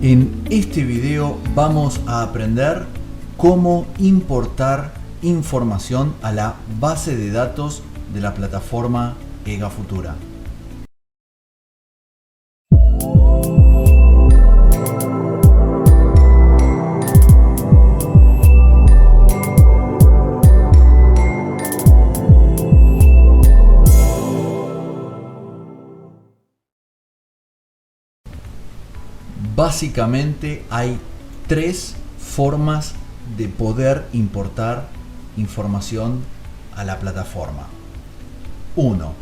En este video vamos a aprender cómo importar información a la base de datos de la plataforma EGA Futura. Básicamente hay tres formas de poder importar información a la plataforma. 1.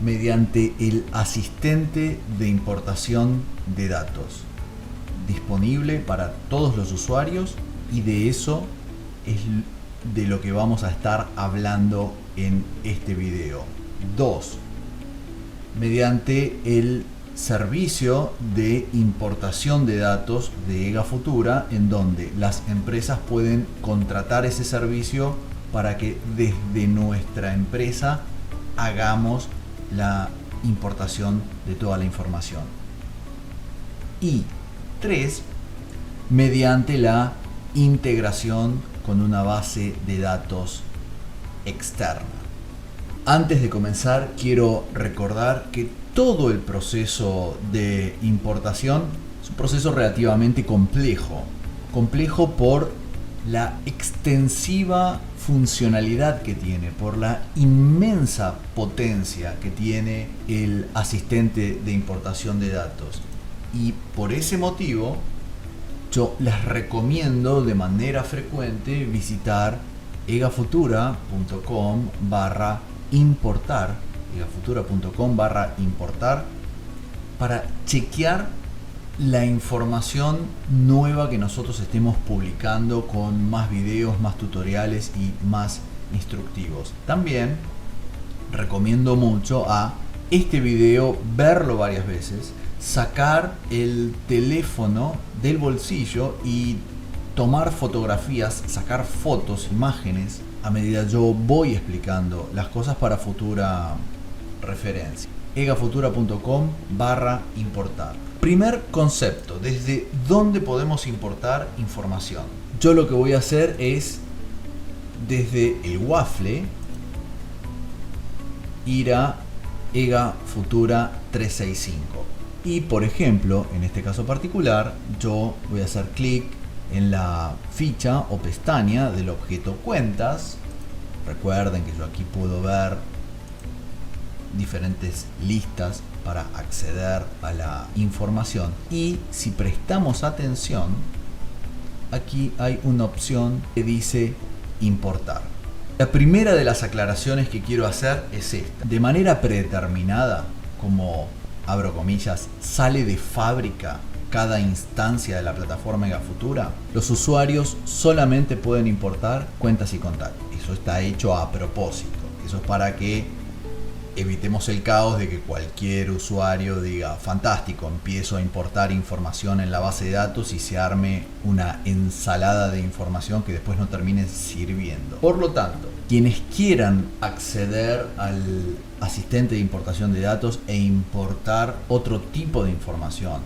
Mediante el asistente de importación de datos, disponible para todos los usuarios, y de eso es de lo que vamos a estar hablando en este video. 2. Mediante el servicio de importación de datos de EGA Futura, en donde las empresas pueden contratar ese servicio para que desde nuestra empresa hagamos la importación de toda la información. Y 3, mediante la integración con una base de datos externa. Antes de comenzar, quiero recordar que todo el proceso de importación es un proceso relativamente complejo. Complejo por la extensiva funcionalidad que tiene, por la inmensa potencia que tiene el asistente de importación de datos. Y por ese motivo, yo les recomiendo de manera frecuente visitar egafutura.com/importar, egafutura.com/importar, para chequear la información nueva que nosotros estemos publicando, con más videos, más tutoriales y más instructivos. También recomiendo mucho a este video verlo varias veces, sacar el teléfono del bolsillo y tomar fotografías, sacar fotos, imágenes, a medida yo voy explicando las cosas para futura referencia. egafutura.com/importar. Primer concepto: ¿desde dónde podemos importar información? Yo lo que voy a hacer es, desde el Waffle, ir a EGA Futura 365. Y por ejemplo, en este caso particular, yo voy a hacer clic en la ficha o pestaña del objeto cuentas. Recuerden que yo aquí puedo ver diferentes listas para acceder a la información, y si prestamos atención, aquí hay una opción que dice importar. La primera de las aclaraciones que quiero hacer es esta: de manera predeterminada, como abro comillas, sale de fábrica cada instancia de la plataforma EGA Futura, los usuarios solamente pueden importar cuentas y contactos. Eso está hecho a propósito. Eso es para que evitemos el caos de que cualquier usuario diga: fantástico, empiezo a importar información en la base de datos, y se arme una ensalada de información que después no termine sirviendo. Por lo tanto, quienes quieran acceder al asistente de importación de datos e importar otro tipo de información,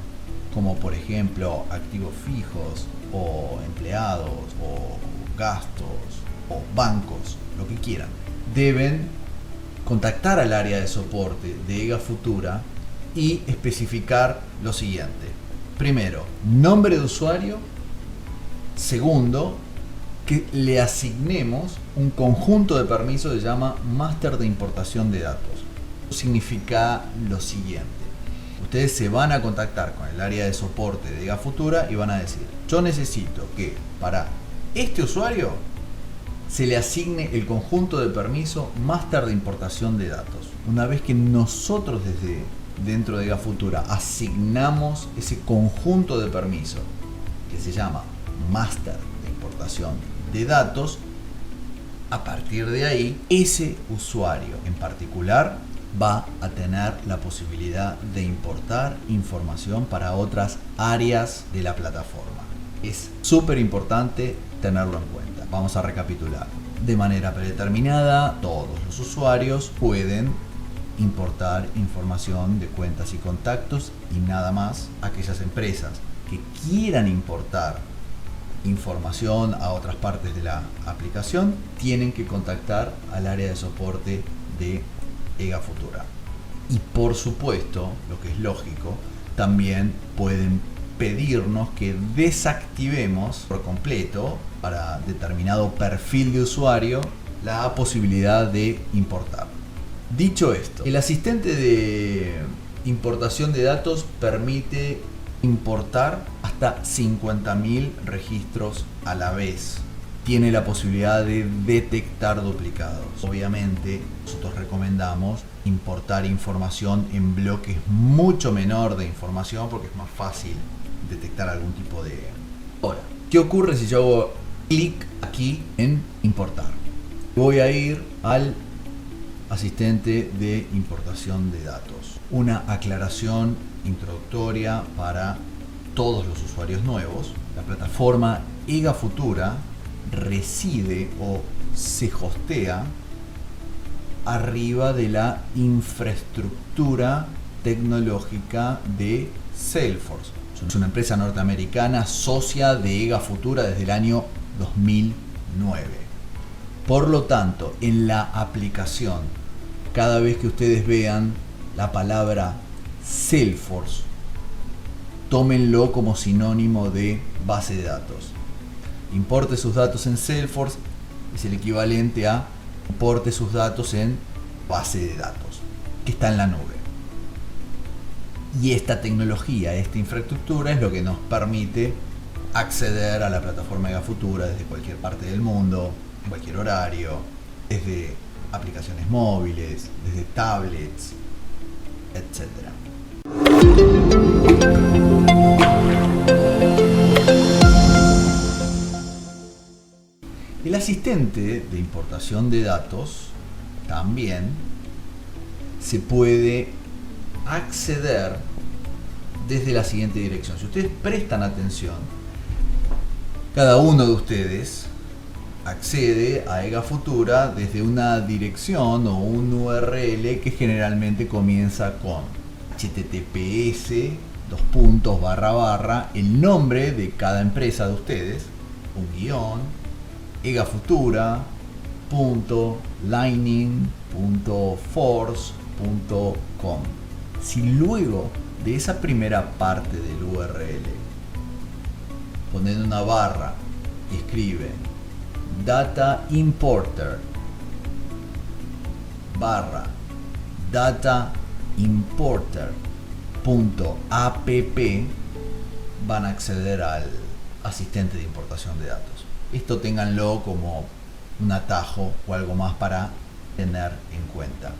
como por ejemplo activos fijos, o empleados, o gastos, o bancos, lo que quieran, deben contactar al área de soporte de EGA Futura y especificar lo siguiente: primero, nombre de usuario; segundo, que le asignemos un conjunto de permisos que se llama máster de importación de datos. Eso significa lo siguiente: ustedes se van a contactar con el área de soporte de EGA Futura y van a decir: yo necesito que para este usuario se le asigne el conjunto de permiso máster de importación de datos. Una vez que nosotros desde dentro de EGA Futura asignamos ese conjunto de permiso, que se llama máster de importación de datos, a partir de ahí, ese usuario en particular va a tener la posibilidad de importar información para otras áreas de la plataforma. Es súper importante tenerlo en cuenta. Vamos a recapitular. De manera predeterminada, todos los usuarios pueden importar información de cuentas y contactos y nada más. Aquellas empresas que quieran importar información a otras partes de la aplicación, tienen que contactar al área de soporte de EGA Futura. Y por supuesto, lo que es lógico, también pueden pedirnos que desactivemos por completo para determinado perfil de usuario la posibilidad de importar. Dicho esto, el asistente de importación de datos permite importar hasta 50.000 registros a la vez. Tiene la posibilidad de detectar duplicados. Obviamente, nosotros recomendamos importar información en bloques mucho menor de información porque es más fácil detectar algún tipo de... Ahora, ¿qué ocurre si yo hago clic aquí en importar? Voy a ir al asistente de importación de datos. Una aclaración introductoria para todos los usuarios nuevos. La plataforma EGA Futura reside o se hostea arriba de la infraestructura tecnológica de Salesforce. Es una empresa norteamericana socia de EGA Futura desde el año 2009. Por lo tanto, en la aplicación, cada vez que ustedes vean la palabra Salesforce, tómenlo como sinónimo de base de datos. Importe sus datos en Salesforce es el equivalente a importe sus datos en base de datos, que está en la nube. Y esta tecnología, esta infraestructura es lo que nos permite acceder a la plataforma EGA Futura desde cualquier parte del mundo, en cualquier horario, desde aplicaciones móviles, desde tablets, etc. El asistente de importación de datos también se puede acceder desde la siguiente dirección. Si ustedes prestan atención, cada uno de ustedes accede a EGA Futura desde una dirección o un URL que generalmente comienza con https:// el nombre de cada empresa de ustedes, un guión, egafutura.lightning.force.com. Si luego de esa primera parte del URL ponen una barra y escriben data importer barra data importer.app, van a acceder al asistente de importación de datos. Esto ténganlo como un atajo o algo más para tener en cuenta.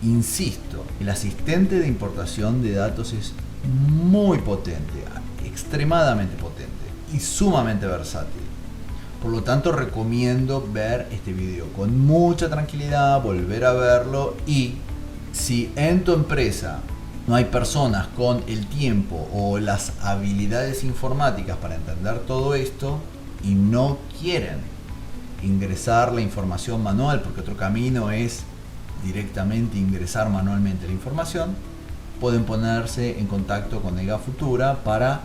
Insisto, el asistente de importación de datos es muy potente, extremadamente potente y sumamente versátil. Por lo tanto, recomiendo ver este video con mucha tranquilidad, volver a verlo, y si en tu empresa no hay personas con el tiempo o las habilidades informáticas para entender todo esto y no quieren ingresar la información manual, porque otro camino es directamente ingresar manualmente la información, pueden ponerse en contacto con EGA Futura para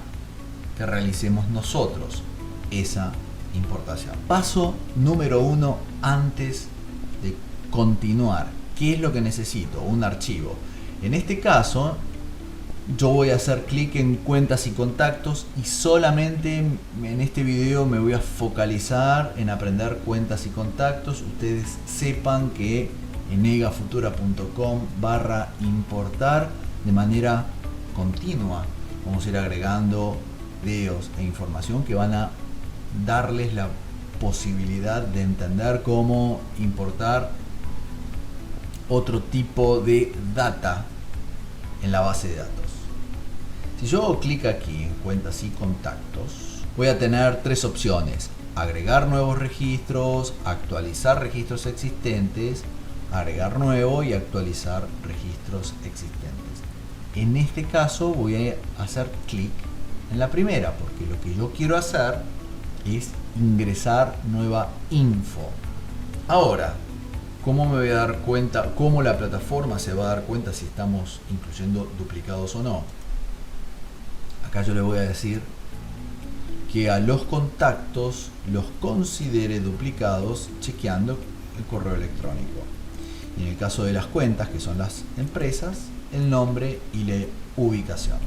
que realicemos nosotros esa importación. Paso número 1 antes de continuar. ¿Qué es lo que necesito? Un archivo. En este caso, yo voy a hacer clic en cuentas y contactos y solamente en este video me voy a focalizar en aprender cuentas y contactos. Ustedes sepan que en egafutura.com/importar de manera continua vamos a ir agregando videos e información que van a darles la posibilidad de entender cómo importar otro tipo de data en la base de datos. Si yo hago clic aquí en cuentas y contactos, voy a tener tres opciones: agregar nuevos registros, actualizar registros existentes, agregar nuevo y actualizar registros existentes. En este caso voy a hacer clic en la primera, porque lo que yo quiero hacer es ingresar nueva info. Ahora, ¿cómo me voy a dar cuenta? ¿Cómo la plataforma se va a dar cuenta si estamos incluyendo duplicados o no? Acá yo le voy a decir que a los contactos los considere duplicados chequeando el correo electrónico. Y en el caso de las cuentas, que son las empresas, el nombre y la ubicación.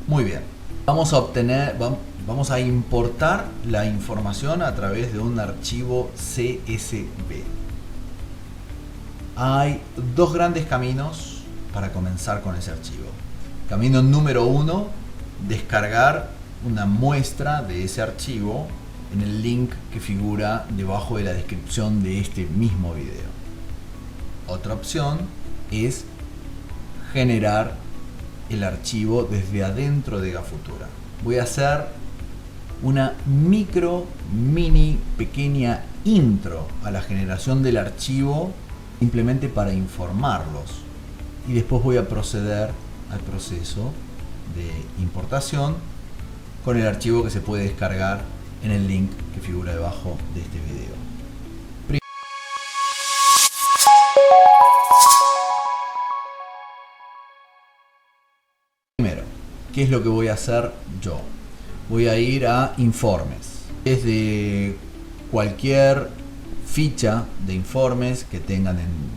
Muy bien. Vamos a importar la información a través de un archivo CSV. Hay dos grandes caminos para comenzar con ese archivo. Camino número 1, descargar una muestra de ese archivo en el link que figura debajo de la descripción de este mismo video. Otra opción es generar el archivo desde adentro de Gafutura. Voy a hacer una pequeña intro a la generación del archivo, simplemente para informarlos, y después voy a proceder al proceso de importación con el archivo que se puede descargar en el link que figura debajo de este video. Primero, ¿qué es lo que voy a hacer yo? Voy a ir a informes. Desde cualquier ficha de informes que tengan en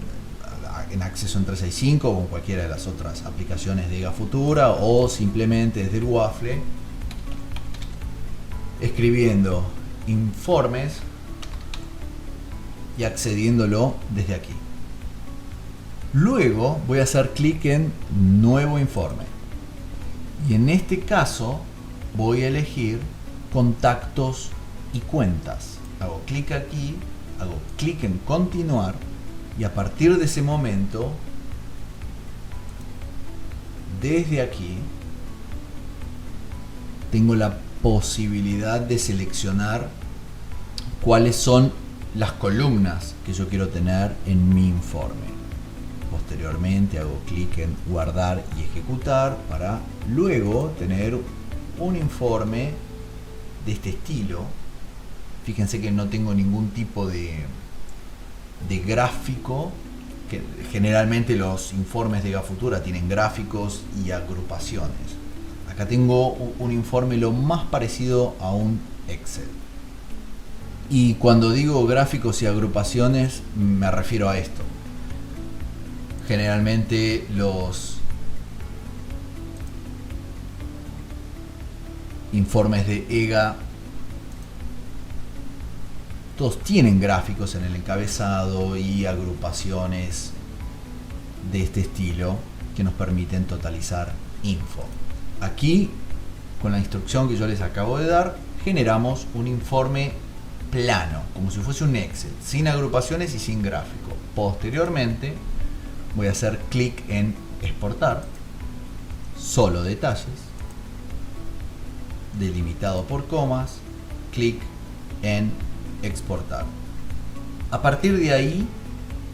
acceso en 365 o en cualquiera de las otras aplicaciones de Gafutura, o simplemente desde el Waffle, escribiendo informes y accediéndolo desde aquí. Luego voy a hacer clic en nuevo informe, y en este caso voy a elegir contactos y cuentas. Hago clic aquí, hago clic en continuar, y a partir de ese momento, desde aquí, tengo la posibilidad de seleccionar cuáles son las columnas que yo quiero tener en mi informe. Posteriormente hago clic en guardar y ejecutar para luego tener un informe de este estilo. Fíjense que no tengo ningún tipo de gráfico, que generalmente los informes de Gafutura tienen gráficos y agrupaciones. Acá tengo un informe lo más parecido a un Excel. Y cuando digo gráficos y agrupaciones, me refiero a esto. Generalmente los informes de EGA todos tienen gráficos en el encabezado y agrupaciones de este estilo que nos permiten totalizar info. Aquí, con la instrucción que yo les acabo de dar, generamos un informe plano, como si fuese un Excel, sin agrupaciones y sin gráfico. Posteriormente voy a hacer clic en exportar, solo detalles, delimitado por comas, clic en exportar. A partir de ahí,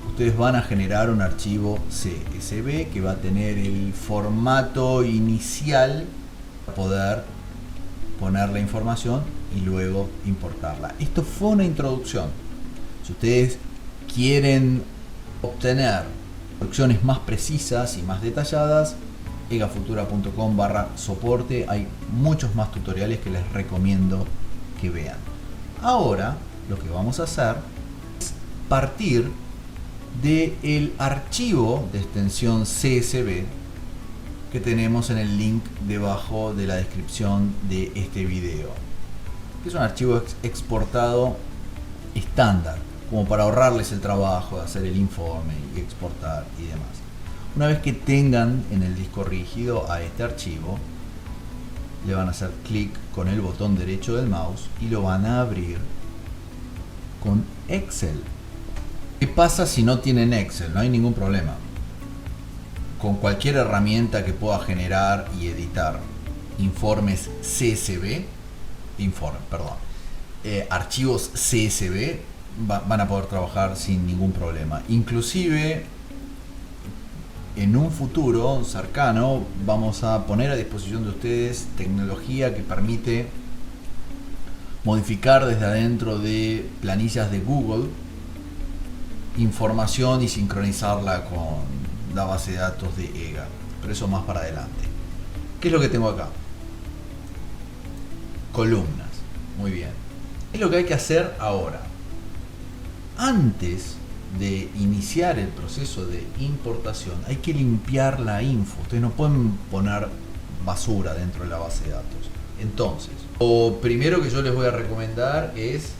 ustedes van a generar un archivo CSV que va a tener el formato inicial para poder poner la información y luego importarla. Esto fue una introducción. Si ustedes quieren obtener instrucciones más precisas y más detalladas, egafutura.com/soporte, hay muchos más tutoriales que les recomiendo que vean. Ahora lo que vamos a hacer es partir del archivo de extensión CSV que tenemos en el link debajo de la descripción de este video. Es un archivo exportado estándar, como para ahorrarles el trabajo de hacer el informe y exportar y demás. Una vez que tengan en el disco rígido a este archivo, le van a hacer clic con el botón derecho del mouse y lo van a abrir con Excel. ¿Qué pasa si no tienen Excel? No hay ningún problema. Con cualquier herramienta que pueda generar y editar informes CSV, archivos CSV, van a poder trabajar sin ningún problema. Inclusive, en un futuro cercano, vamos a poner a disposición de ustedes tecnología que permite modificar desde adentro de planillas de Google información y sincronizarla con la base de datos de EGA, pero eso más para adelante. ¿Qué es lo que tengo acá? Columnas. Muy bien. Es lo que hay que hacer ahora. Antes de iniciar el proceso de importación, hay que limpiar la info. Ustedes no pueden poner basura dentro de la base de datos. Entonces, lo primero que yo les voy a recomendar es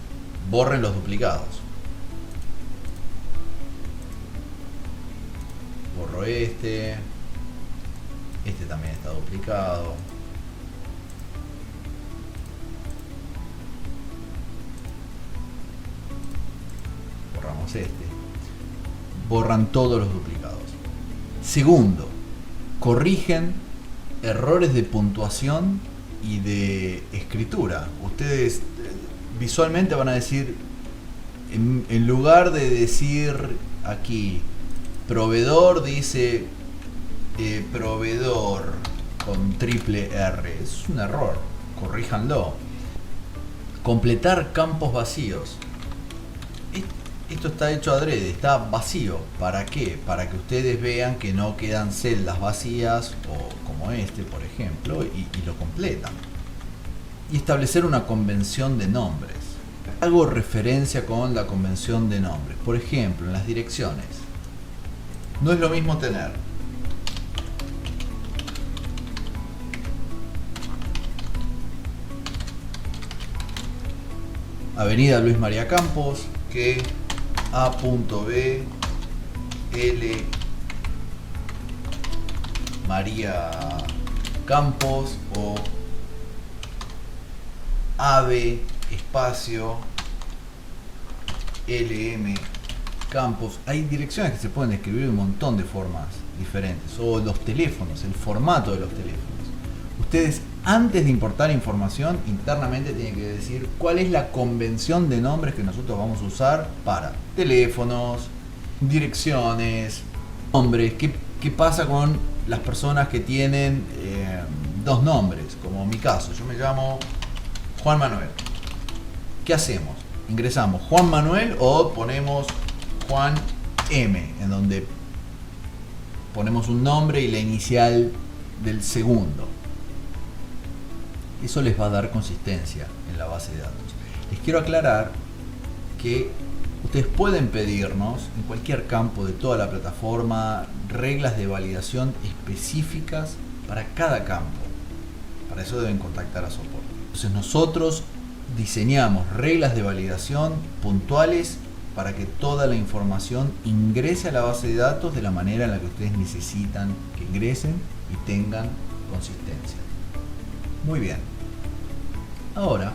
borren los duplicados. Borro este también está duplicado. Borramos este. Borran todos los duplicados. Segundo, corrigen errores de puntuación y de escritura. Ustedes visualmente van a decir, en lugar de decir aquí proveedor, dice proveedor con triple R. Es un error, corríjanlo. Completar campos vacíos. Esto está hecho adrede, está vacío. ¿Para qué? Para que ustedes vean que no quedan celdas vacías, o como este, por ejemplo, y lo completan. Y establecer una convención de nombres. Hago referencia con la convención de nombres. Por ejemplo, en las direcciones. No es lo mismo tener Avenida Luis María Campos que A.B. L. María Campos o AB espacio LM Campos. Hay direcciones que se pueden escribir de un montón de formas diferentes. O los teléfonos, el formato de los teléfonos. Ustedes, antes de importar información, internamente tienen que decir cuál es la convención de nombres que nosotros vamos a usar para teléfonos, direcciones, nombres. ¿Qué pasa con las personas que tienen dos nombres? Como mi caso, yo me llamo Juan Manuel. ¿Qué hacemos? Ingresamos Juan Manuel o ponemos Juan M, en donde ponemos un nombre y la inicial del segundo. Eso les va a dar consistencia en la base de datos. Les quiero aclarar que ustedes pueden pedirnos en cualquier campo de toda la plataforma reglas de validación específicas para cada campo. Para eso deben contactar a soporte. Entonces nosotros diseñamos reglas de validación puntuales para que toda la información ingrese a la base de datos de la manera en la que ustedes necesitan que ingresen y tengan consistencia. Muy bien. Ahora,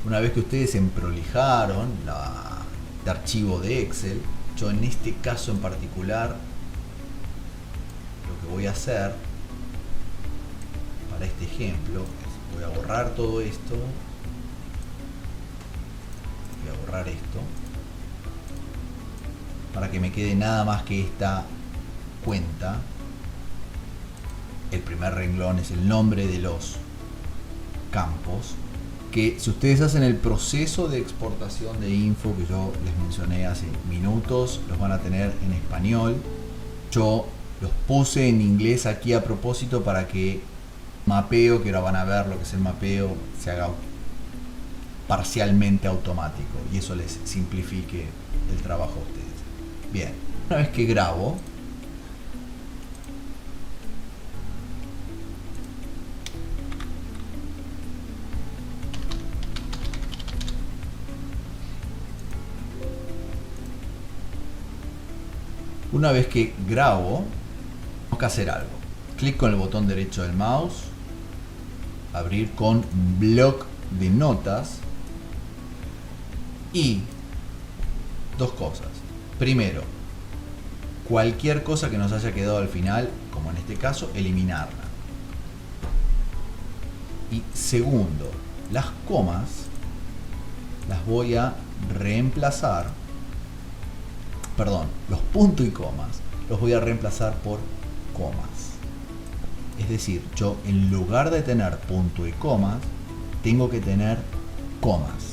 una vez que ustedes emprolijaron el archivo de Excel, yo en este caso en particular, lo que voy a hacer para este ejemplo es, voy a borrar todo esto, voy a borrar esto, para que me quede nada más que esta cuenta. El primer renglón es el nombre de los campos, que si ustedes hacen el proceso de exportación de info que yo les mencioné hace minutos, los van a tener en español. Yo los puse en inglés aquí a propósito para que mapeo, que ahora van a ver lo que es el mapeo, se haga parcialmente automático y eso les simplifique el trabajo a ustedes. Bien, una vez que grabo, tengo que hacer algo. Clic con el botón derecho del mouse, abrir con bloc de notas y dos cosas. Primero, cualquier cosa que nos haya quedado al final, como en este caso, eliminarla. Y segundo, las comas las voy a reemplazar. Perdón, los puntos y comas los voy a reemplazar por comas. Es decir, yo en lugar de tener punto y comas, tengo que tener comas.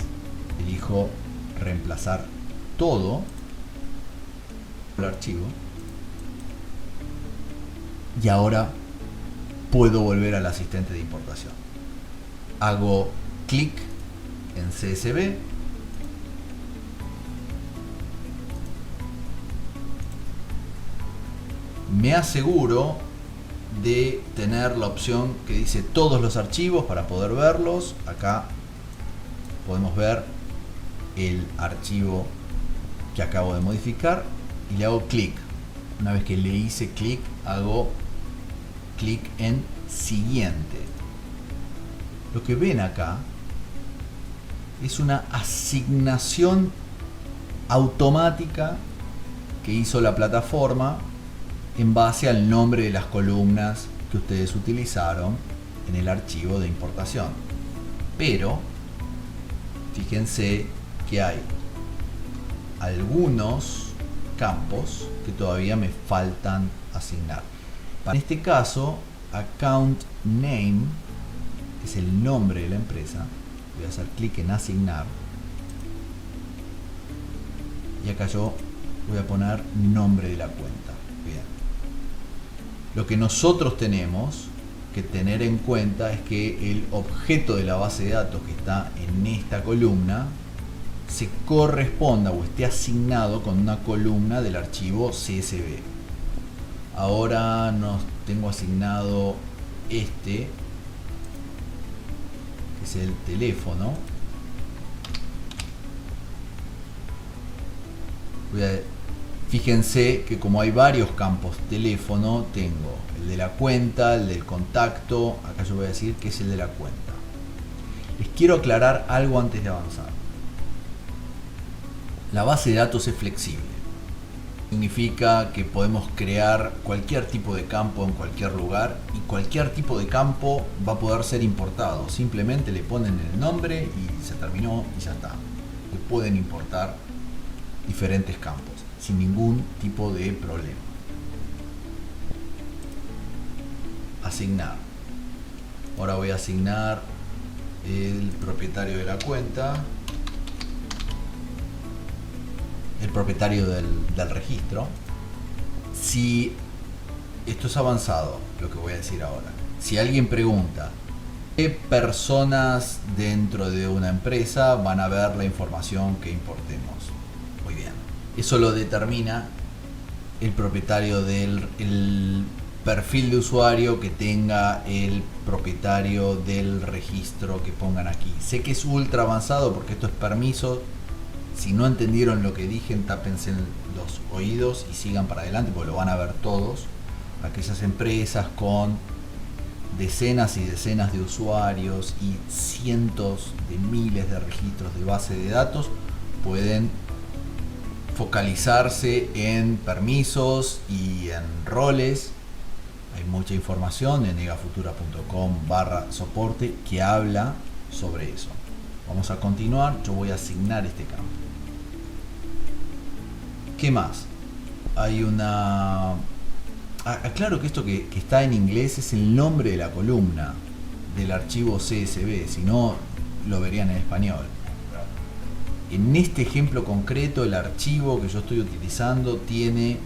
Elijo reemplazar todo el archivo y ahora puedo volver al asistente de importación. Hago clic en CSV. Me aseguro de tener la opción que dice todos los archivos para poder verlos. Acá podemos ver el archivo que acabo de modificar y le hago clic. Una vez que le hice clic, hago clic en siguiente. Lo que ven acá es una asignación automática que hizo la plataforma en base al nombre de las columnas que ustedes utilizaron en el archivo de importación. Pero fíjense que hay algunos campos que todavía me faltan asignar. En este caso, account name es el nombre de la empresa. Voy a hacer clic en asignar y acá yo voy a poner nombre de la cuenta. Bien. Lo que nosotros tenemos que tener en cuenta es que el objeto de la base de datos que está en esta columna se corresponda o esté asignado con una columna del archivo CSV. Ahora nos tengo asignado este, que es el teléfono. Fíjense que como hay varios campos teléfono, tengo el de la cuenta, el del contacto. Acá yo voy a decir que es el de la cuenta. Les quiero aclarar algo antes de avanzar. La base de datos es flexible. Significa que podemos crear cualquier tipo de campo en cualquier lugar y cualquier tipo de campo va a poder ser importado. Simplemente le ponen el nombre y se terminó y ya está. Le pueden importar diferentes campos sin ningún tipo de problema. Asignar. Ahora voy a asignar el propietario de la cuenta, el propietario del registro. Si esto es avanzado, lo que voy a decir ahora, si alguien pregunta qué personas dentro de una empresa van a ver la información que importemos, muy bien, eso lo determina el propietario del perfil de usuario que tenga el propietario del registro que pongan aquí. Sé que es ultra avanzado porque esto es permiso. Si no entendieron lo que dije, tápense los oídos y sigan para adelante porque lo van a ver todos. Aquellas empresas con decenas y decenas de usuarios y cientos de miles de registros de base de datos pueden focalizarse en permisos y en roles. Hay mucha información en negafutura.com/soporte que habla sobre eso. Vamos a continuar. Yo voy a asignar este campo. ¿Qué más? Hay una... Aclaro que esto que está en inglés es el nombre de la columna del archivo CSV, si no lo verían en español. En este ejemplo concreto, el archivo que yo estoy utilizando tiene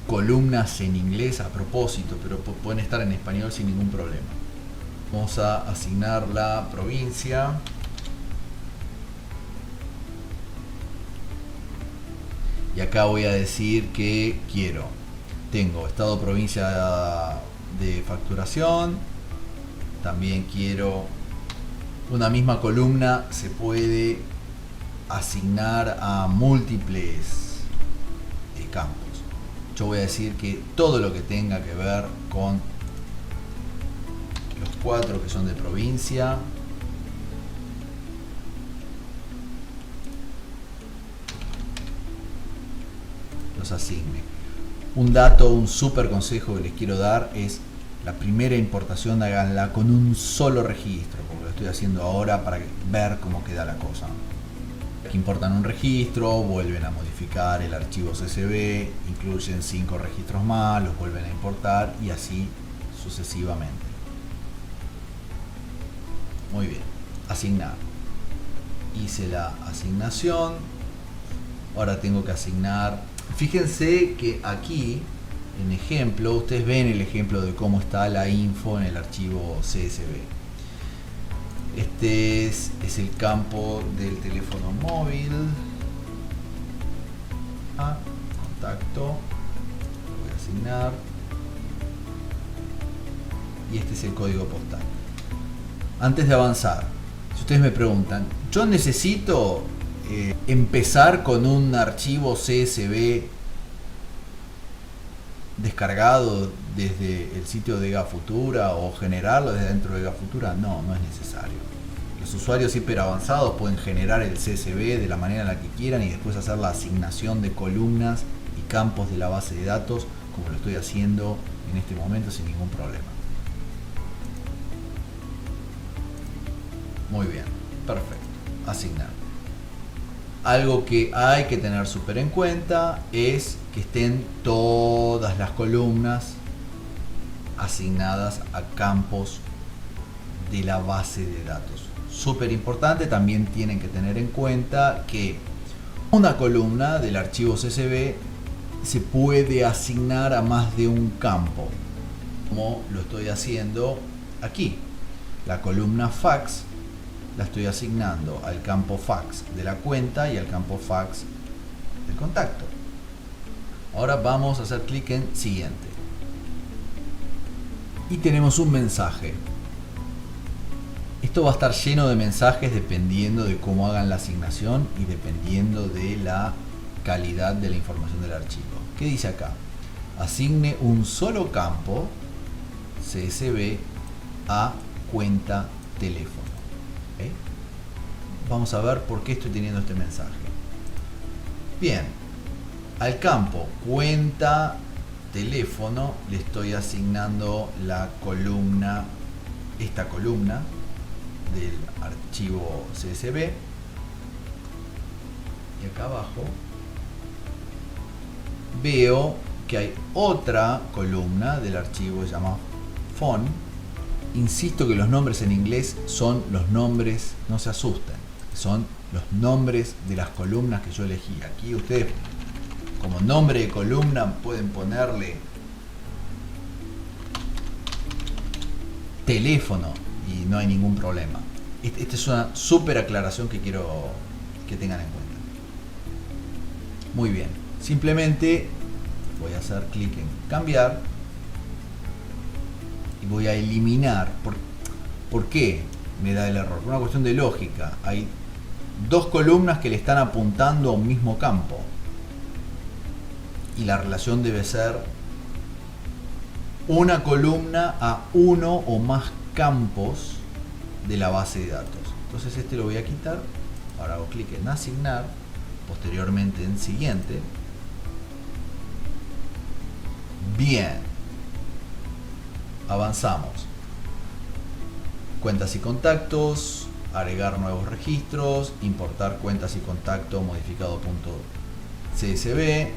columnas en inglés a propósito, pero pueden estar en español sin ningún problema. Vamos a asignar la provincia. Y acá voy a decir que tengo estado, provincia de facturación. También quiero una misma columna, se puede asignar a múltiples campos. Yo voy a decir que todo lo que tenga que ver con los 4 que son de provincia, los asigne. Un dato, un súper consejo que les quiero dar es: la primera importación háganla con un solo registro, como lo estoy haciendo ahora para ver cómo queda la cosa. Que importan un registro, vuelven a modificar el archivo CSV, incluyen 5 registros más, los vuelven a importar y así sucesivamente. Muy bien, asignar. Hice la asignación. Ahora tengo que asignar. Fíjense que aquí en ejemplo, ustedes ven el ejemplo de cómo está la info en el archivo CSV. Este es el campo del teléfono móvil. Contacto. Lo voy a asignar. Y este es el código postal. Antes de avanzar, si ustedes me preguntan, ¿yo necesito empezar con un archivo CSV descargado desde el sitio de EgaFutura o generarlo desde dentro de EgaFutura? No, no es necesario. Los usuarios hiperavanzados pueden generar el CSV de la manera en la que quieran y después hacer la asignación de columnas y campos de la base de datos, como lo estoy haciendo en este momento sin ningún problema. Muy bien, perfecto. Asignar. Algo que hay que tener súper en cuenta es que estén todas las columnas asignadas a campos de la base de datos. Súper importante, también tienen que tener en cuenta que una columna del archivo CSV se puede asignar a más de un campo, como lo estoy haciendo aquí. La columna fax la estoy asignando al campo fax de la cuenta y al campo fax del contacto. Ahora vamos a hacer clic en siguiente. Y tenemos un mensaje. Esto va a estar lleno de mensajes dependiendo de cómo hagan la asignación y dependiendo de la calidad de la información del archivo. ¿Qué dice acá? Asigne un solo campo CSV a cuenta teléfono. ¿Okay? Vamos a ver por qué estoy teniendo este mensaje. Bien, al campo cuenta teléfono le estoy asignando la columna, esta columna del archivo CSV, y acá abajo veo que hay otra columna del archivo que se llama phone. Insisto que los nombres en inglés son los nombres, no se asusten, son los nombres de las columnas que yo elegí. Aquí ustedes como nombre de columna pueden ponerle teléfono y no hay ningún problema. Esta es una súper aclaración que quiero que tengan en cuenta. Muy bien, simplemente voy a hacer clic en cambiar y voy a eliminar. ¿Por qué me da el error? Por una cuestión de lógica. Hay dos columnas que le están apuntando a un mismo campo y la relación debe ser una columna a uno o más campos de la base de datos. Entonces este lo voy a quitar. Ahora hago clic en asignar, posteriormente en siguiente. Bien, avanzamos. Cuentas y contactos, agregar nuevos registros, importar cuentas y contacto modificado .csv,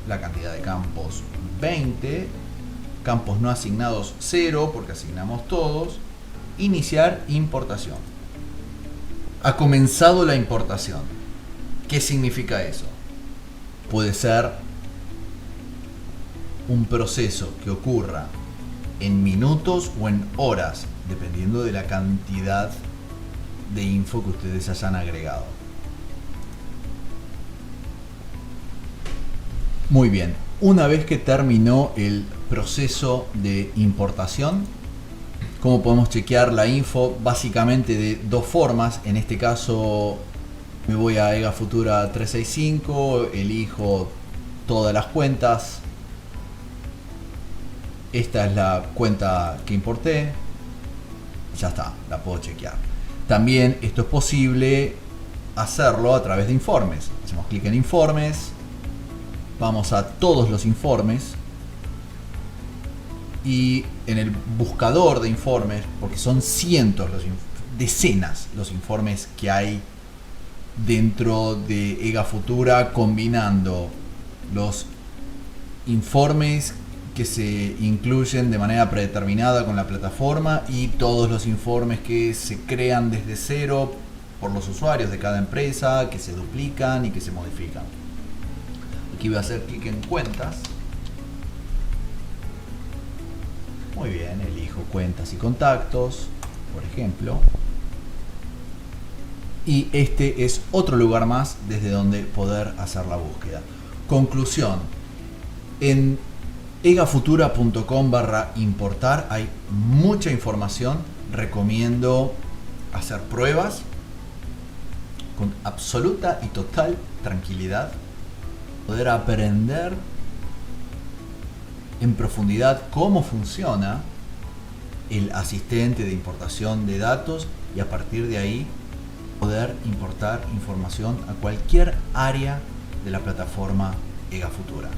la cantidad de campos 20, campos no asignados 0 porque asignamos todos, iniciar importación. Ha comenzado la importación. ¿Qué significa eso? Puede ser un proceso que ocurra en minutos o en horas, dependiendo de la cantidad de info que ustedes hayan agregado. Muy bien, una vez que terminó el proceso de importación, ¿cómo podemos chequear la info? Básicamente de dos formas. En este caso me voy a EgaFutura 365, elijo todas las cuentas. Esta es la cuenta que importé. Ya está, la puedo chequear. También esto es posible hacerlo a través de informes. Hacemos clic en informes, vamos a todos los informes y en el buscador de informes, porque son cientos, decenas los informes que hay dentro de EgaFutura, combinando los informes que se incluyen de manera predeterminada con la plataforma y todos los informes que se crean desde cero por los usuarios de cada empresa, que se duplican y que se modifican. Aquí voy a hacer clic en cuentas. Muy bien, elijo cuentas y contactos, por ejemplo. y este es otro lugar más desde donde poder hacer la búsqueda. Conclusión: en egafutura.com/importar hay mucha información. Recomiendo hacer pruebas con absoluta y total tranquilidad, poder aprender en profundidad cómo funciona el asistente de importación de datos y a partir de ahí poder importar información a cualquier área de la plataforma Egafutura.